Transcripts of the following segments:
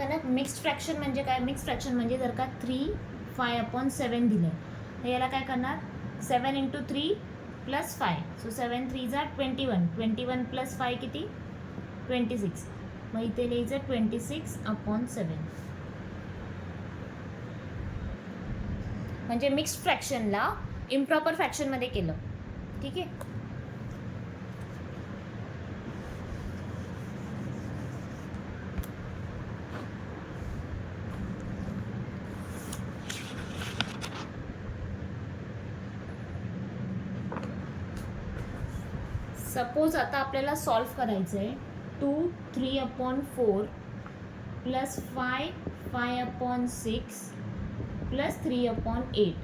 करणार mixed fraction म्हणजे काय. मिक्स्ड फ्रॅक्शन म्हणजे जर का 3 5/7 दिलं तर याला काय करणार 7 × 3 + 5. सो 7 3 = 21. 21 + 5 किती 26. मग इथे लिहायचं 26/7. म्हणजे मिक्स्ड फ्रॅक्शनला इम्प्रॉपर फ्रॅक्शनमध्ये केलं. ठीक आहे. सपोज आता आपल्याला सॉल्व करायचं आहे 2 3/4 + 5 5/6 + 3/8.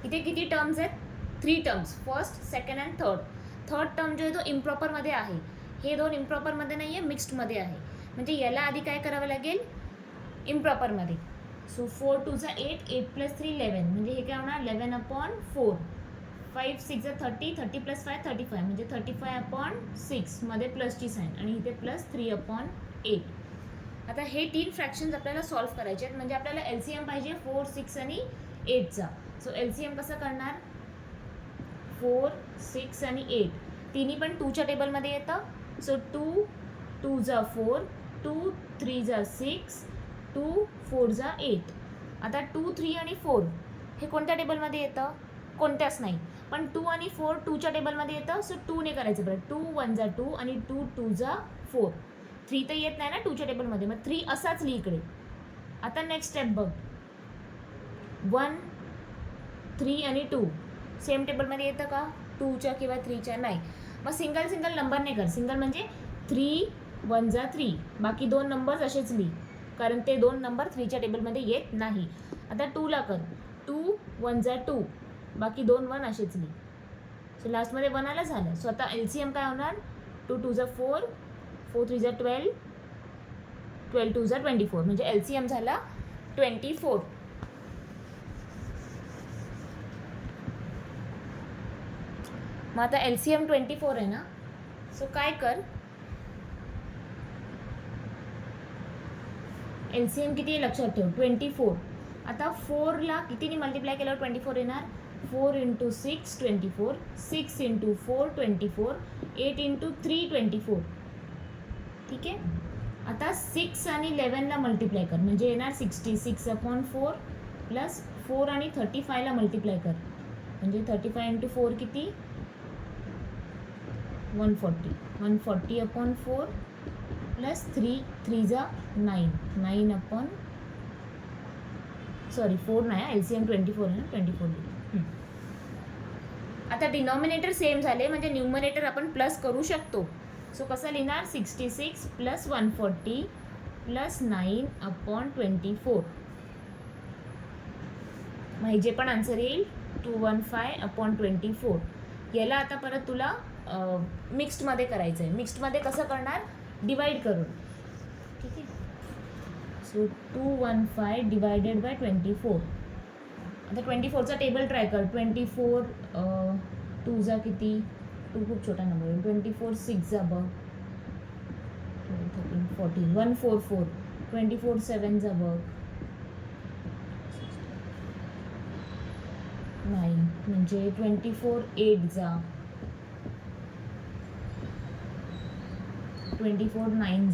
इथे किती टर्म्स आहेत 3 terms. First second and third term जो आहे तो इम्प्रॉपरमध्ये आहे. हे दोन इम्प्रॉपरमध्ये नाही आहे मिक्स्डमध्ये आहे. म्हणजे याला आधी काय करावं लागेल इम्प्रॉपरमध्ये. सो 4 2 = 8 8 + 3 11. म्हणजे हे काय होणार 11/4. 5 6 = 30 30 + 5 35. म्हणजे 35/6 मध्ये प्लसची साईन आणि इथे +3/8. आता हे 3 फ्रॅक्शन्स आपल्याला सॉल्व्ह करायचे आहेत. म्हणजे आपल्याला LCM पाहिजे 4 6 आणि 8चा. सो LCM कसं करणार 4 6 आणि 8 तिन्ही पण 2च्या टेबलमध्ये येतं. सो 2 2 = 4 2 3 = 6 2 4 = 8. आता 2 3 आणि 4 हे कोणत्या टेबलमध्ये येतं कोणत्याच नाही. पण 2 आणि 4 2च्या टेबलमध्ये येतं. सो 2ने करायचं बरं. 2 1 = 2 आणि 2 2 = 4. 3 तर येत नाही ना 2च्या टेबलमध्ये. मग 3 असाच लिही इकडे. आता नेक्स्ट स्टेप बघ 1 3 आणि 2 सेम टेबलमध्ये येतं का 2च्या किंवा 3च्या नाही. मग सिंगल नंबरने कर. सिंगल म्हणजे 3 1 = 3. बाकी 2 नंबर्स असेच लिही कारण ते 2 नंबर 3च्या टेबलमध्ये येत नाही. आता 2ला कर 2 1 = 2. बाकी 2 1 असेच लिही. सो लास्टमध्ये 1 आलं झालं. सो आता LCM काय होणार 2 2 = 4 4 3 = 12 12 2 = 24. म्हणजे LCM झाला 24. मग आता LCM 24 आहे ना. सो काय कर LCM किती आहे लक्षात ठेव 24. आता 4ला कितीने मल्टिप्लाय केल्यावर 24 येणार 4 × 6 24 6 × 4 24 8 × 3 24. ठीक आहे. आता 6 आणि 11ला मल्टिप्लाय कर म्हणजे येणार 66/4 + 4 आणि 35ला मल्टिप्लाय कर म्हणजे 35 × 4 किती 140 140/4 + 3 3 = 9 9 सॉरी 4 नाही LCM 24 आहे ना 24. आता डिनॉमिनेटर सेम झाले म्हणजे न्यूमरेटर आपण प्लस करू शकतो. सो कसं लिहिणार 66 + 140 + 9/24. मग जे पण आन्सर येईल 215/24. याला आता परत तुला मिक्स्डमध्ये करायचं आहे. मिक्स्डमध्ये कसं करणार डिवाइड करून. ठीक आहे. सो 215 / 24. आता 24चा टेबल ट्राय कर. 24 2 = किती 2 खूप छोटा नंबर आहे. 24 6 = बघ 13 14 144. 24 7 = बघ 9 म्हणजे 24 8 = 24 9 =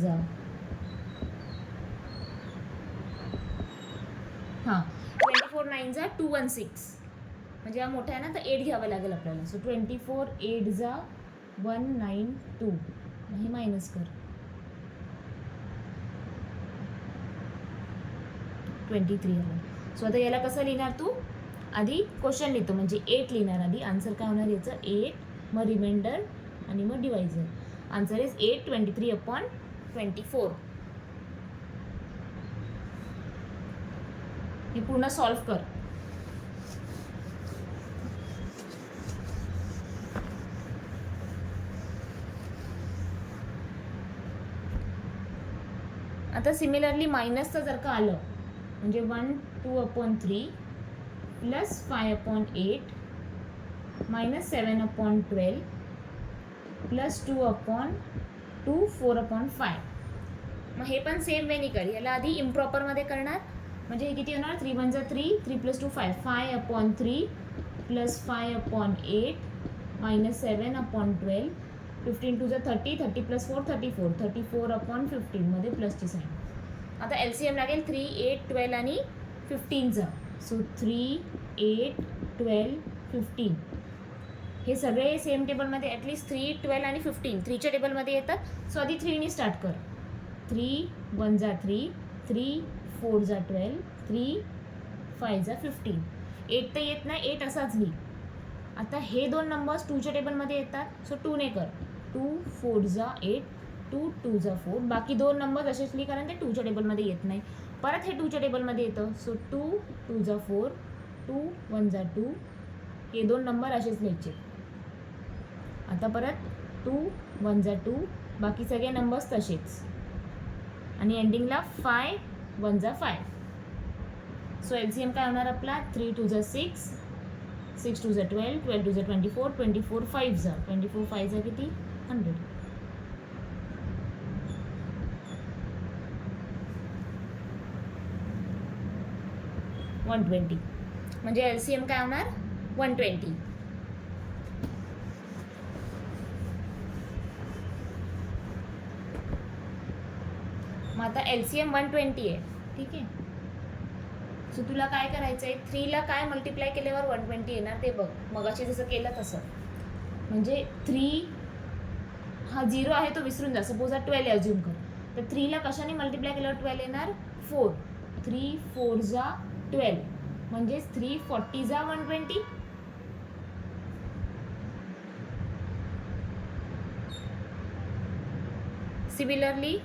हां 24 9 = 216. म्हणजे हा मोठा आहे ना तर 8 घ्यावं लागेल आपल्याला. सो 24 8 = 192. हे मायनस कर 23 आलं. सो आता याला कसं लिहिणार तू आधी क्वेश्चन लिहितो म्हणजे 8 लिहिणार आधी. आन्सर काय होणार याचं 8 मग रिमाइंडर आणि मग डिवायझर. Answer is 823/24. हे पूर्ण सॉल्व कर. आता सिमिलरली मायनसचं जर का आलं म्हणजे 1 2/3 + 5/8 - 7/12 + 2/2 4/5. मग हे पण सेम वेनी कर. याला आधी इम्प्रॉपरमध्ये करणार, म्हणजे हे किती होणार, 3 1 3, 3 + 2 5, 5/3 + 5/8 - 7/12, 15 2 30, 30 + 4 34, 34/15 मध्ये प्लसची साईन. आता LCM लागेल 3 8 12 आणि 15चा. सो 3 8 12 15 हे सगळे सेम टेबलमध्ये, ॲटलिस्ट 3 12 आणि 15 3च्या टेबलमध्ये येतात. सो आधी 3नी स्टार्ट कर. 3 1 3, 3 4 12, 3 5 15. 8 तर येत नाही, 8 असाच लिही. आता हे दोन नंबर्स 2च्या टेबलमध्ये येतात. सो 2ने कर. 2 4 8, 2 2 4. बाकी दोन नंबर्स असेच लिही, कारण ते 2च्या टेबलमध्ये येत नाही. परत हे 2च्या टेबलमध्ये येतं. सो 2 2 4, 2 1 2. हे दोन नंबर असेच लिहायचे. आता परत 2 1 2, बाकी सगळे नंबर्स तसेच, आणि एंडिंगला 5 1 5. सो LCM काय होणार आपला, 3 2 6, 6 2 12, 12 2 24, 24 5 24 5 किती, 100. म्हणजे LCM काय होणार, 120. मग आता LCM 120 आहे, ठीक आहे. सो तुला काय करायचं आहे, 3ला काय मल्टिप्लाय केल्यावर 120 येणार ते बघ. मगाशी जसं केलं तसं, म्हणजे 3 हा 0 आहे तो विसरून जा. सपोज हा 12 अज्युम कर, तर 3ला कशाने मल्टिप्लाय केल्यावर 12 येणार, 4. 3 4 12, म्हणजेच 3 40 120. सिमिलरली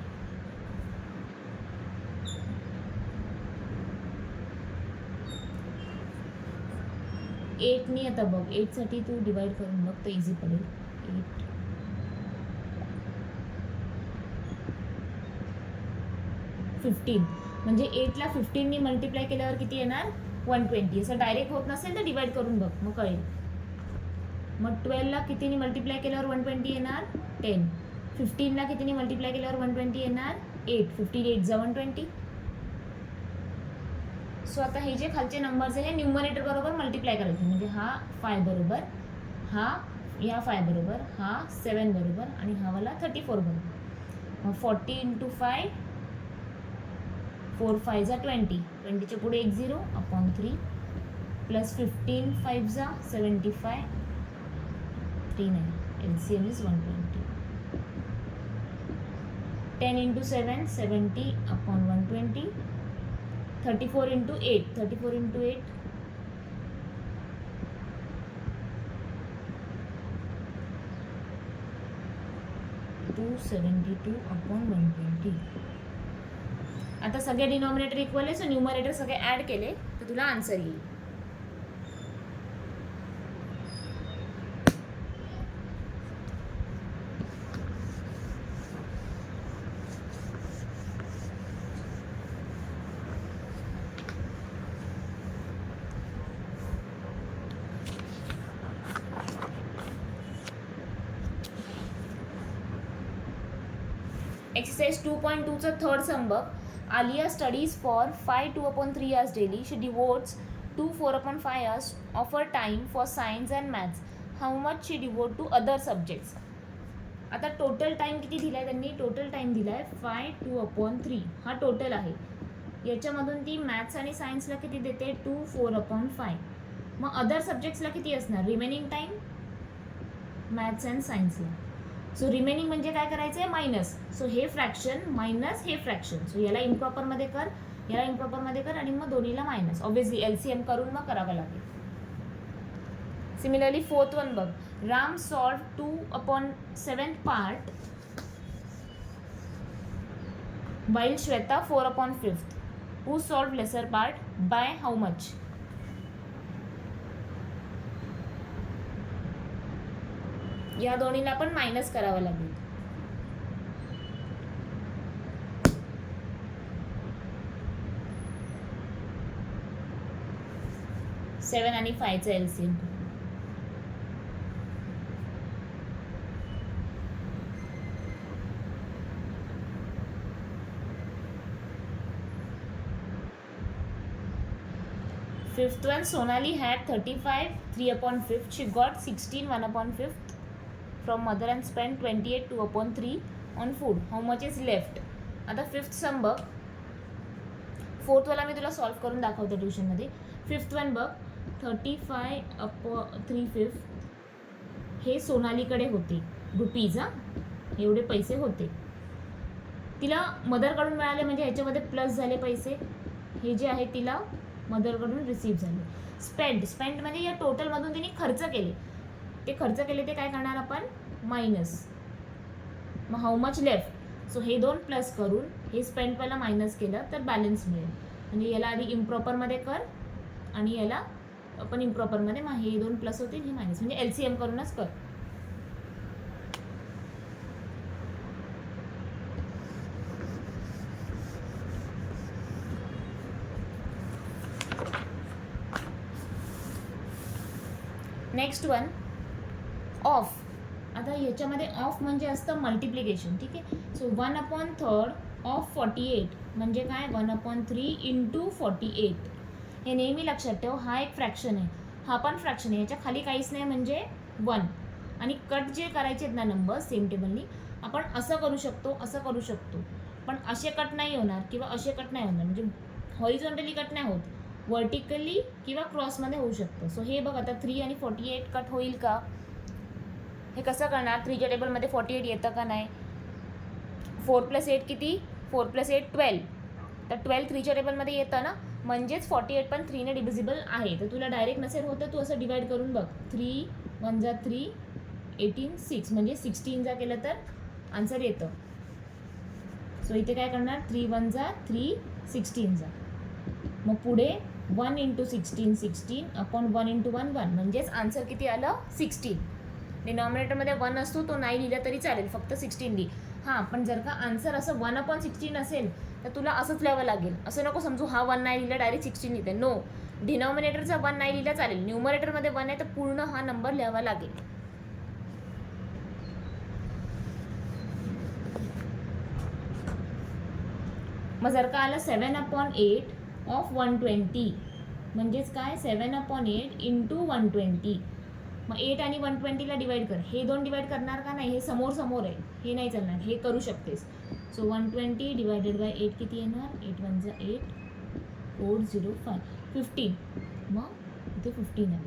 8नी आता बघ, 8साठी तू डिवाइड करून बघ, तर इझी पडेल. 8 15, म्हणजे 8ला 15नी मल्टिप्लाय केल्यावर किती येणार, 120. असं डायरेक्ट होत नसेल तर डिवाइड करून बघ, मग कळेल. मग 12ला कितीनी मल्टिप्लाय केल्यावर 120 येणार, 10. 15ला कितीनी मल्टिप्लाय केल्यावर 120 येणार, 8. 15 8 120. सो आता हे जे खालचे नंबर्स आहे, हे न्यूमरेटर बरोबर मल्टिप्लाय करायचे. म्हणजे हा 5 बरोबर, हा या 5 बरोबर, हा 7 बरोबर, आणि हा वाला 34 बरोबर. मग 40 × 5, 4 5 20, 20च्या पुढे 1 0/3, प्लस 15 5 75, 3 9. LCM is 120. 10 × 7 70/120, 34 × 8, 34 × 8 272/120. आता सगळे डिनॉमिनेटर इक्वल आहे, सो न्यूमरेटर सगळे ॲड केले तर तुला आन्सर येईल. Exercise 2.2चा थर्ड सम बघ. Alia studies for 5 2/3 hours daily. She devotes 2 4/5 hours of her time for science and maths. How much she devote to other subjects? आता टोटल टाइम किती दिलाय त्यांनी, टोटल टाइम दिलाय 5 2/3. हा टोटल आहे. याच्यामधून ती मॅथ्स आणि सायन्सला किती देते, 2 4/5. मग अदर सब्जेक्ट्सला किती असणार, रिमेनिंग टाइम मॅथ्स अँड सायन्सला. सो रिमेनिंग म्हणजे काय करायचं आहे, मायनस. सो हे फ्रॅक्शन मायनस हे फ्रॅक्शन. सो याला इम्प्रॉपरमध्ये कर, याला इम्प्रॉपरमध्ये कर, आणि मग दोन्हीला मायनस. ऑब्व्हियसली LCM करून मग करावं लागेल. सिमिलरली फोर्थ वन बघ. Ram solve 2/7 part while Shweta 4/5. Who solved lesser part by how much? या दोन्हीला पण मायनस करावं लागेल. 7 आणि 5चा LCM. Fifth one, Sonali had 35, 3/5. She got 16, 1/5 from mother and spent 28, 2/3 on food. How much is left? आता fifth सम बघ. Fourth वाला मी तुला सॉल्व करून दाखवते ट्युशनमध्ये. फिफ्थ वन बघ, 35/3/5 हे सोनालीकडे होते रुपीज. एवढे पैसे होते. तिला मदरकडून मिळाले म्हणजे ह्याच्यामध्ये प्लस झाले पैसे. हे जे आहे तिला मदरकडून रिसीव्ह झाले. स्पेंड म्हणजे या टोटलमधून तिने खर्च केले. ते खर्च केले ते काय करणार आपण? मायनस. मग हाऊ मच लेफ्ट? सो हे दोन प्लस करून हे स्पेंडवाला मायनस केलं तर बॅलन्स मिळेल. म्हणजे याला आधी इम्प्रॉपरमध्ये कर आणि याला आपण इम्प्रॉपरमध्ये, मग हे दोन प्लस होतील, हे मायनस, म्हणजे LCM करूनच कर. Next one, of. आता याच्यामध्ये ऑफ म्हणजे असतं मल्टिप्लिकेशन. ठीक आहे. सो 1/3 ऑफ 48 म्हणजे काय? 1/3 इंटू 48. हे नेहमी लक्षात ठेव. हा एक फ्रॅक्शन आहे, हा पण फ्रॅक्शन आहे. याच्या खाली काहीच नाही म्हणजे 1. आणि कट जे करायचे आहेत ना नंबर सेम टेबलनी, आपण असं करू शकतो, असं करू शकतो, पण असे कट नाही होणार किंवा असे कट नाही होणार. म्हणजे हॉरिझॉन्टली कट नाही होत, वर्टिकली किंवा क्रॉसमध्ये होऊ शकतं. सो हे बघ, आता 3 आणि 48 कट होईल का? हे कसं करणार? 3च्या टेबलमध्ये 48 येतं का नाही? 4 + 8 किती? 4 + 8 12. तर 12 3च्या टेबलमध्ये येतं ना, म्हणजेच 48 पण 3ने डिव्हिजिबल आहे. तर तुला डायरेक्ट नसेल होतं, तू असं डिवाईड करून बघ. 3 1 जा 3, 18 6, म्हणजे 16 जा केलं तर आन्सर येतं. सो इथे काय करणार? 3 1 जा 3, 16 जा. मग पुढे 1 × 16 16 अपॉन 1 × 1 1, म्हणजेच आन्सर किती आलं? 16. डिनॉमिनेटरमध्ये 1 असतो, तो नाही लिहिला तरी चालेल, फक्त 16 लिही. हां, पण जर का आन्सर असं 1/16 असेल तर तुला असंच लिहावं लागेल. असं नको समजू हा 1 नाही लिहिला डायरेक्ट 16 लिहिते. नो, डिनॉमिनेटरचा 1 नाही लिहिला चालेल, न्यूमरेटरमध्ये 1 आहे तर पूर्ण हा नंबर लिहावा लागेल. मग जर का आलं 7/8 ऑफ 120, म्हणजेच काय? 7/8 इंटू 120. मग 8 आणि 120ला डिवाईड कर. हे दोन डिवाईड करणार का नाही? हे समोर समोर आहे, हे नाही चालणार, हे करू शकतेस. सो 120 डिवायडेड बाय 8 किती येणार? 8 1 जा 8, 4 0 5, 15. मग इथे 15 आहे.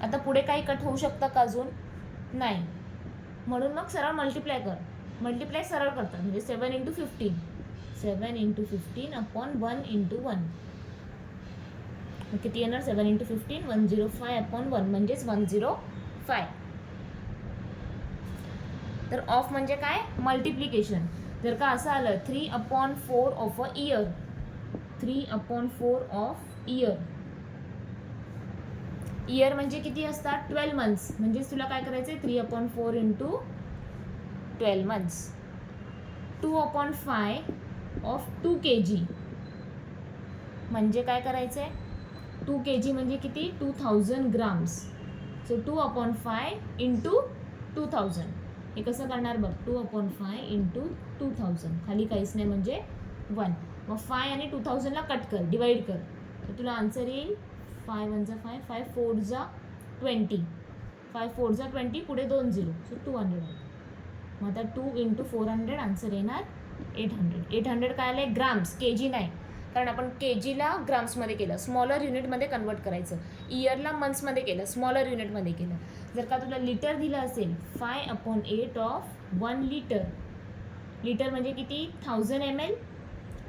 आता पुढे काही कट होऊ शकतं का अजून? नाही. म्हणून मग सरळ मल्टिप्लाय कर. मल्टिप्लाय सरळ करतात, म्हणजे 7 × 15, 7 × 15 अपॉन 1 × 1. किती येणार? 7 × 15 105 अपॉन 1, म्हणजेच 105. तर ऑफ म्हणजे काय? मल्टिप्लिकेशन. जर का असं आलं 3/4 of a year, 3/4 of year. Year म्हणजे किती असतात? 12 मंथ्स. म्हणजेच तुला काय करायचं आहे? 3/4 × 12 मंथ्स. 2/5 ऑफ 2 kg म्हणजे काय करायचं आहे? 2 kg म्हणजे किती? 2000 ग्राम्स. सो 2/5 × 2000. हे कसं करणार बघ? 2/5 × 2000. खाली काहीच नाही म्हणजे 1. मग 5 आणि 2000ला कट कर, डिवाईड कर, तर तुला आन्सर येईल 5 1 जा 5, 5 4 जा 20, 5 4 जा 20, पुढे 2 0, सो 200. मग आता 2 × 400 आन्सर येणार 800. 800 काय आलं? ग्राम्स, kg नाही, कारण आपण kgला ग्राम्समध्ये केलं, स्मॉलर युनिटमध्ये कन्वर्ट करायचं. इयरला मंथ्समध्ये केलं, स्मॉलर युनिटमध्ये केलं. जर का तुला लिटर दिलं असेल, 5/8 ऑफ 1 लिटर. लिटर म्हणजे किती? 1000 ml,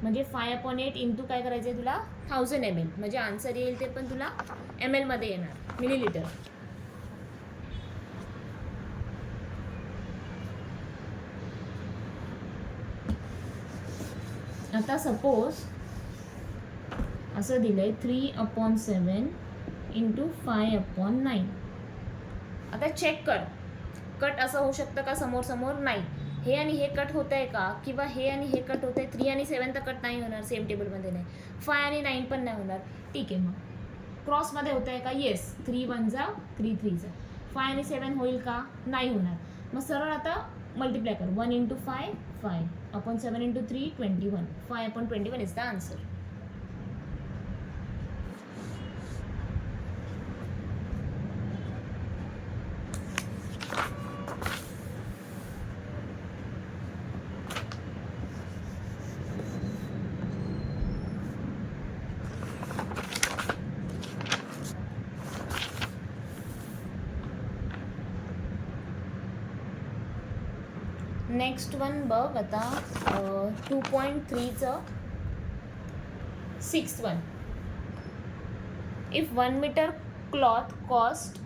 म्हणजे 5/8 इंटू काय करायचं आहे तुला? 1000 ml, म्हणजे आन्सर येईल ते पण तुला ml मध्ये येणार, मिलीलिटर. आता सपोज असं दिलंय 3/7 × 5/9. आता चेक कर, कट असं होऊ शकतं का समोर समोर? नाही. हे आणि हे कट होत आहे का? किंवा हे आणि हे कट होत आहे? 3 आणि 7 तर कट नाही होणार, सेम टेबलमध्ये नाही. 5 आणि 9 पण नाही होणार. ठीक आहे. मग क्रॉसमध्ये होत आहे का? येस. 3 1 जा 3 3 जा. 5 आणि 7 होईल का? नाही होणार. मग सरळ आता मल्टिप्लाय कर. 1 × 5 5 upon 7 × 3 21. 5/21 is the answer. Next one बघ आता 2.3चं 6th one. If 1 metre cloth cost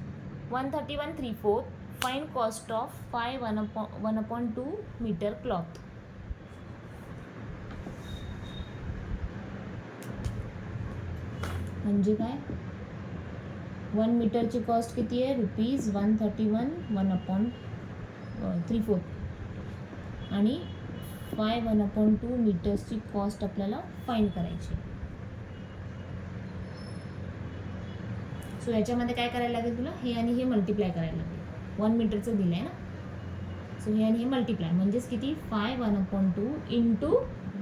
131.34, find cost of 1/2 metre cloth. म्हणजे काय, 1 मीटरची कॉस्ट किती आहे, ₹131, 1/34 आणि 1/2 मीटर्सची कॉस्ट आपल्याला फाइंड करायची. सो याच्यामध्ये काय करायला लागेल तुला, हे आणि हे मल्टिप्लाय करायला लागेल. 1 मीटरचं दिलं आहे ना, सो हे आणि हे मल्टिप्लाय म्हणजेच किती, 1/2 इंटू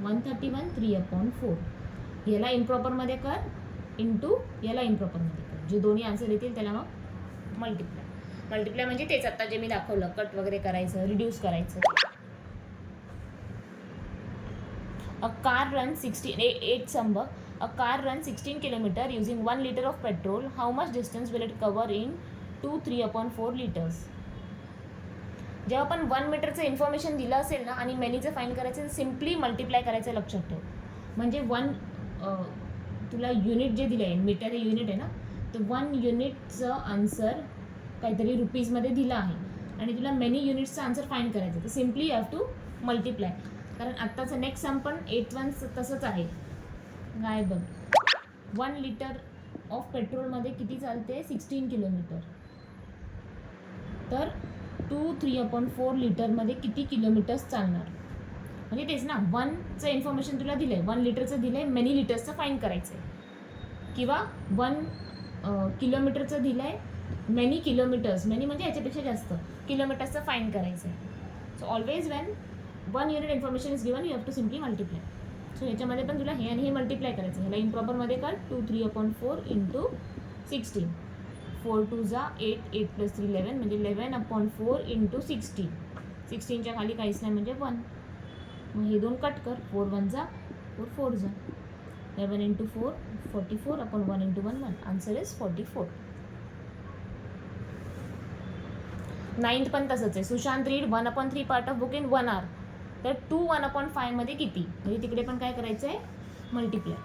131 3/4. याला इम्प्रॉपरमध्ये कर इंटू याला इम्प्रॉपरमध्ये कर. जे दोन्ही आन्सर येतील त्याला मग मल्टिप्लाय म्हणजे तेच आता जे मी दाखवलं, कट वगैरे करायचं, रिड्यूस करायचं. A car run 16 kilometre using 1 liter of petrol. How much distance will it cover in 3/4 liters. जेव्हा आपण 1 मीटरचं इन्फॉर्मेशन दिलं असेल ना आणि मेनीचं फाईंड करायचं, सिम्पली मल्टिप्लाय करायचं, लक्षात ठेव. म्हणजे तुला युनिट जे दिलं आहे, मीटर हे युनिट आहे ना, तर 1 युनिटचं आन्सर काहीतरी रुपीजमध्ये दिलं आहे आणि तुला मेनी युनिट्सचं आन्सर फाईंड करायचं, तर simply you have to multiply. कारण आत्ताचं नेक्स्ट सम पण 8th वन तसंच आहे. काय बघ, 1 liter ऑफ पेट्रोलमध्ये किती चालते, 16 किलोमीटर. तर 3/4 लिटरमध्ये किती किलोमीटर्स चालणार, म्हणजे तेच ना, 1चं इन्फॉर्मेशन तुला दिलं आहे, 1 लिटरचं दिलं आहे, मेनी लिटर्सचं फाईंड करायचं आहे. किंवा 1 किलोमीटरचं दिलं आहे, मेनी किलोमीटर्स, मेनी म्हणजे याच्यापेक्षा जास्त किलोमीटर्सचं फाईंड करायचं आहे. So always when 1 unit information is given, you have to simply multiply. So याच्यामध्ये पण तुला हे आणि हे मल्टिप्लाय करायचं. ह्याला इम्प्रॉपरमध्ये कर, 2 3/4 इंटू 16. 4 2 जा 8, 8 + 3 11, म्हणजे 11/4 इंटू 16. 16च्या खाली काहीच नाही म्हणजे 1. मग हे दोन कट कर, 4 1 जा 4 4 जा, 11 into 4 44 upon 1 into 1 1. Answer is 44. 9th पण तसंच आहे. Sushant read 1/3 part of book in 1 hour. तर 2 1/5 मध्ये किती, म्हणजे तिकडे पण काय करायचं आहे, मल्टिप्लाय.